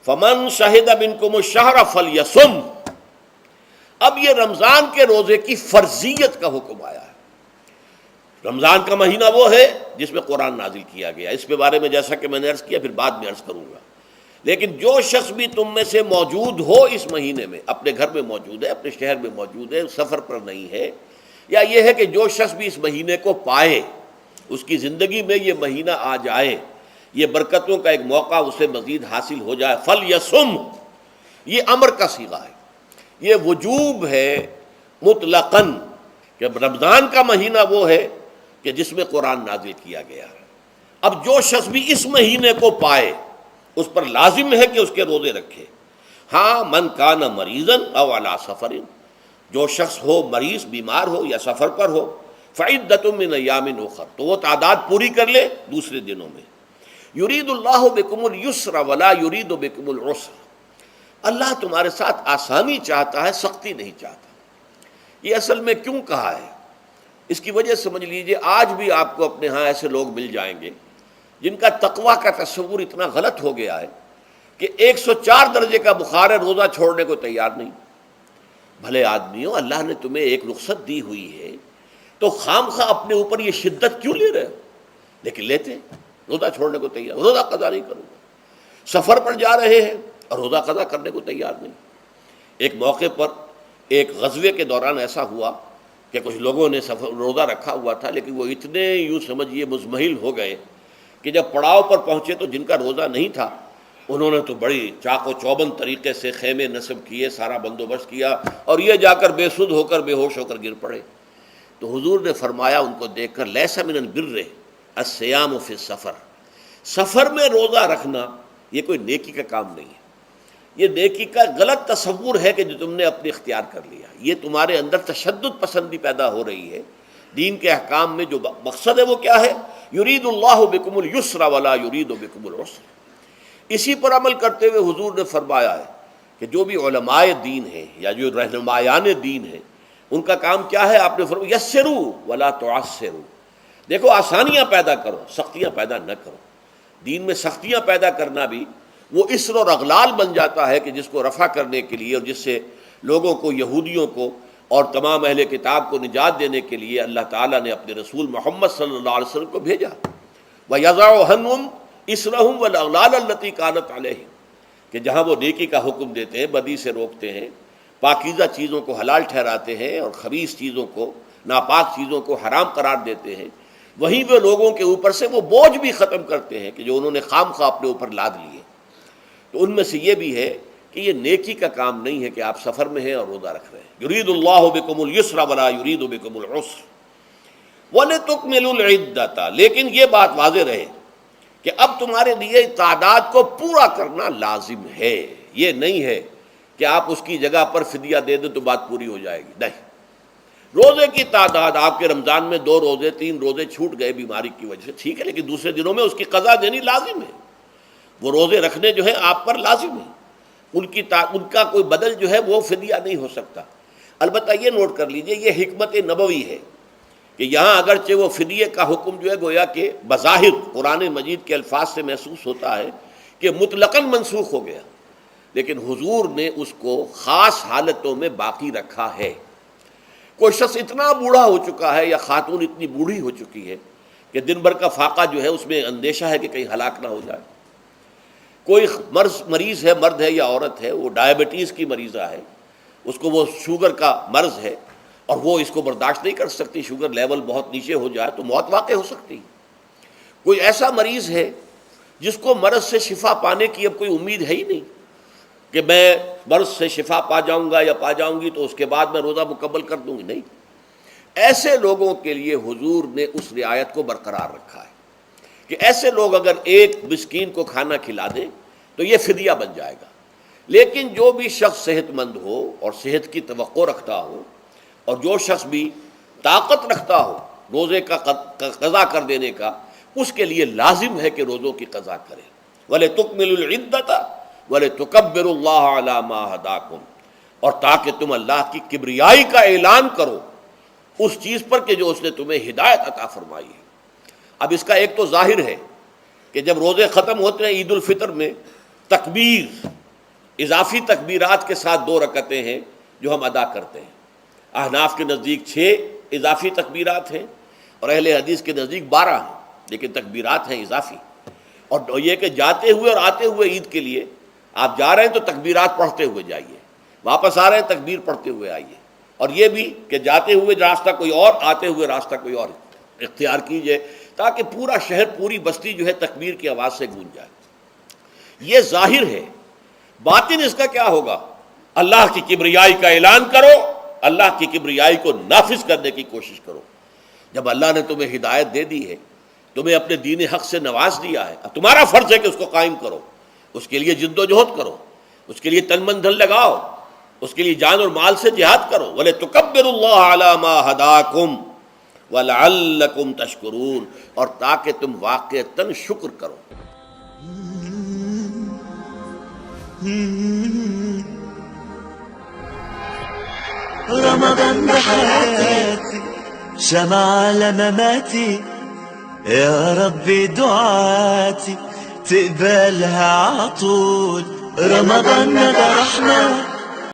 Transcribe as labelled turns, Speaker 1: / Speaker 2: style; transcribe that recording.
Speaker 1: فمن شہد منکم الشہر فلیصم. اب یہ رمضان کے روزے کی فرضیت کا حکم آیا ہے. رمضان کا مہینہ وہ ہے جس میں قرآن نازل کیا گیا. اس کے بارے میں جیسا کہ میں نے عرض کیا پھر بعد میں عرض کروں گا. لیکن جو شخص بھی تم میں سے موجود ہو اس مہینے میں، اپنے گھر میں موجود ہے، اپنے شہر میں موجود ہے، سفر پر نہیں ہے، یا یہ ہے کہ جو شخص بھی اس مہینے کو پائے، اس کی زندگی میں یہ مہینہ آ جائے، یہ برکتوں کا ایک موقع اسے مزید حاصل ہو جائے، فلیصم. یہ امر کا صیغہ ہے، یہ وجوب ہے مطلقاً کہ رمضان کا مہینہ وہ ہے کہ جس میں قرآن نازل کیا گیا ہے. اب جو شخص بھی اس مہینے کو پائے اس پر لازم ہے کہ اس کے روزے رکھے. ہاں من کان مریضا او علی سفر، جو شخص ہو مریض، بیمار ہو یا سفر پر ہو، فعدۃ من ایام اخر، تو وہ تعداد پوری کر لے دوسرے دنوں میں. یرید اللہ بکم الیسر ولا یرید بکم العسر، اللہ تمہارے ساتھ آسانی چاہتا ہے، سختی نہیں چاہتا. یہ اصل میں کیوں کہا ہے اس کی وجہ سمجھ لیجئے. آج بھی آپ کو اپنے ہاں ایسے لوگ مل جائیں گے جن کا تقویٰ کا تصور اتنا غلط ہو گیا ہے کہ 104 درجے کا بخار ہے، روزہ چھوڑنے کو تیار نہیں. بھلے آدمیوں، اللہ نے تمہیں ایک رخصت دی ہوئی ہے تو خام خواہ اپنے اوپر یہ شدت کیوں لے رہے ہو؟ لیکن لیتے روزہ چھوڑنے کو تیار، روزہ قضا نہیں کروں گا. سفر پر جا رہے ہیں اور روزہ قضا کرنے کو تیار نہیں. ایک موقع پر ایک غزوے کے دوران ایسا ہوا کہ کچھ لوگوں نے روزہ رکھا ہوا تھا، لیکن وہ اتنے یوں سمجھیے مزمحل ہو گئے کہ جب پڑاؤ پر پہنچے تو جن کا روزہ نہیں تھا انہوں نے تو بڑی چاق و چوبند طریقے سے خیمے نصب کیے، سارا بندوبست کیا، اور یہ جا کر بے سدھ ہو کر بے ہوش ہو کر گر پڑے. تو حضور نے فرمایا ان کو دیکھ کر، لیس من البر الصیام فی السفر، سفر میں روزہ رکھنا یہ کوئی نیکی کا کام نہیں ہے. یہ نیکی کا غلط تصور ہے کہ جو تم نے اپنے اختیار کر لیا. یہ تمہارے اندر تشدد پسندی پیدا ہو رہی ہے. دین کے احکام میں جو مقصد ہے وہ کیا ہے؟ یرید اللہ بکم الیسر ولا یرید بکم العسر. اسی پر عمل کرتے ہوئے حضور نے فرمایا ہے کہ جو بھی علماء دین ہیں یا جو رہنمایان دین ہیں ان کا کام کیا ہے؟ آپ نے فرمایا یسروا ولا تعسروا، دیکھو آسانیاں پیدا کرو، سختیاں پیدا نہ کرو. دین میں سختیاں پیدا کرنا بھی وہ اسر اور اغلال بن جاتا ہے کہ جس کو رفع کرنے کے لیے اور جس سے لوگوں کو، یہودیوں کو اور تمام اہل کتاب کو نجات دینے کے لیے اللہ تعالیٰ نے اپنے رسول محمد صلی اللہ علیہ وسلم کو بھیجا. وَيَضَعُ عَنْهُمْ إِصْرَهُمْ وَالْأَغْلَالَ الَّتِي كَانَتْ عَلَيْهِمْ، کہ جہاں وہ نیکی کا حکم دیتے ہیں، بدی سے روکتے ہیں، پاکیزہ چیزوں کو حلال ٹھہراتے ہیں اور خبیث چیزوں کو، ناپاک چیزوں کو حرام قرار دیتے ہیں، وہیں وہ لوگوں کے اوپر سے وہ بوجھ بھی ختم کرتے ہیں کہ جو انہوں نے خام خواہ اپنے اوپر لاد لیے. تو ان میں سے یہ بھی ہے کہ یہ نیکی کا کام نہیں ہے کہ آپ سفر میں ہیں اور روزہ رکھ رہے ہیں. یرید اللہ بکم الیسر ولا یرید بکم العسر وَلِتُكْمِلُوا الْعِدَّةَ، لیکن یہ بات واضح رہے کہ اب تمہارے لیے تعداد کو پورا کرنا لازم ہے. یہ نہیں ہے کہ آپ اس کی جگہ پر فدیہ دے دیں تو بات پوری ہو جائے گی. نہیں، روزے کی تعداد آپ کے رمضان میں 2 روزے 3 روزے چھوٹ گئے بیماری کی وجہ سے، ٹھیک ہے، لیکن دوسرے دنوں میں اس کی قضا دینی لازم ہے. وہ روزے رکھنے جو ہیں آپ پر لازم ہیں، ان کا کوئی بدل جو ہے وہ فدیہ نہیں ہو سکتا. البتہ یہ نوٹ کر لیجئے، یہ حکمت نبوی ہے کہ یہاں اگرچہ وہ فدیے کا حکم جو ہے گویا کہ بظاہر قرآن مجید کے الفاظ سے محسوس ہوتا ہے کہ مطلقاً منسوخ ہو گیا، لیکن حضور نے اس کو خاص حالتوں میں باقی رکھا ہے. کوئی شخص اتنا بوڑھا ہو چکا ہے یا خاتون اتنی بوڑھی ہو چکی ہے کہ دن بھر کا فاقہ جو ہے اس میں اندیشہ ہے کہ کہیں ہلاک نہ ہو جائے. کوئی مریض ہے، مرد ہے یا عورت ہے، وہ ڈائبٹیز کی مریضہ ہے، اس کو وہ شوگر کا مرض ہے اور وہ اس کو برداشت نہیں کر سکتی، شوگر لیول بہت نیچے ہو جائے تو موت واقع ہو سکتی. کوئی ایسا مریض ہے جس کو مرض سے شفا پانے کی اب کوئی امید ہے ہی نہیں کہ میں مرض سے شفا پا جاؤں گا یا پا جاؤں گی تو اس کے بعد میں روزہ مکمل کر دوں گی. نہیں، ایسے لوگوں کے لیے حضور نے اس رعایت کو برقرار رکھا ہے کہ ایسے لوگ اگر ایک مسکین کو کھانا کھلا دیں تو یہ فدیہ بن جائے گا. لیکن جو بھی شخص صحت مند ہو اور صحت کی توقع رکھتا ہو اور جو شخص بھی طاقت رکھتا ہو روزے کا قضا کر دینے کا، اس کے لیے لازم ہے کہ روزوں کی قضا کرے. وَلِتُكْمِلُوا الْعِدَّةَ وَلِتُكَبِّرُوا اللَّهَ عَلَى مَا هَدَاكُمْ، اور تاکہ تم اللہ کی کبریائی کا اعلان کرو اس چیز پر کہ جو اس نے تمہیں ہدایت عطا فرمائی ہے. اب اس کا ایک تو ظاہر ہے کہ جب روزے ختم ہوتے ہیں عید الفطر میں تکبیر اضافی تکبیرات کے ساتھ 2 رکعتیں ہیں جو ہم ادا کرتے ہیں. احناف کے نزدیک 6 اضافی تکبیرات ہیں اور اہل حدیث کے نزدیک 12 ہیں، لیکن تکبیرات ہیں اضافی. اور یہ کہ جاتے ہوئے اور آتے ہوئے عید کے لیے آپ جا رہے ہیں تو تکبیرات پڑھتے ہوئے جائیے، واپس آ رہے ہیں تکبیر پڑھتے ہوئے آئیے. اور یہ بھی کہ جاتے ہوئے راستہ کوئی اور، آتے ہوئے راستہ کوئی اور اختیار کیجئے، تاکہ پورا شہر، پوری بستی جو ہے تکبیر کی آواز سے گونج جائے. یہ ظاہر ہے. باطن اس کا کیا ہوگا؟ اللہ کی کبریائی کا اعلان کرو، اللہ کی کبریائی کو نافذ کرنے کی کوشش کرو. جب اللہ نے تمہیں ہدایت دے دی ہے، تمہیں اپنے دین حق سے نواز دیا ہے، تمہارا فرض ہے کہ اس کو قائم کرو، اس کے لیے جد و جہد کرو، اس کے لیے تن من دھن لگاؤ، اس کے لیے جان اور مال سے جہاد کرو. وَلِتُكَبِّرُوا اللَّهَ عَلَى مَا هَدَاكُمْ وَلَعَلَّكُمْ تَشْكُرُونَ، اور تاکہ تم واقعتاً شکر کرو.
Speaker 2: رمضان بحياتي شمع على مماتي، يا ربي دعاتي تقبلها عطول. رمضان ده رحمة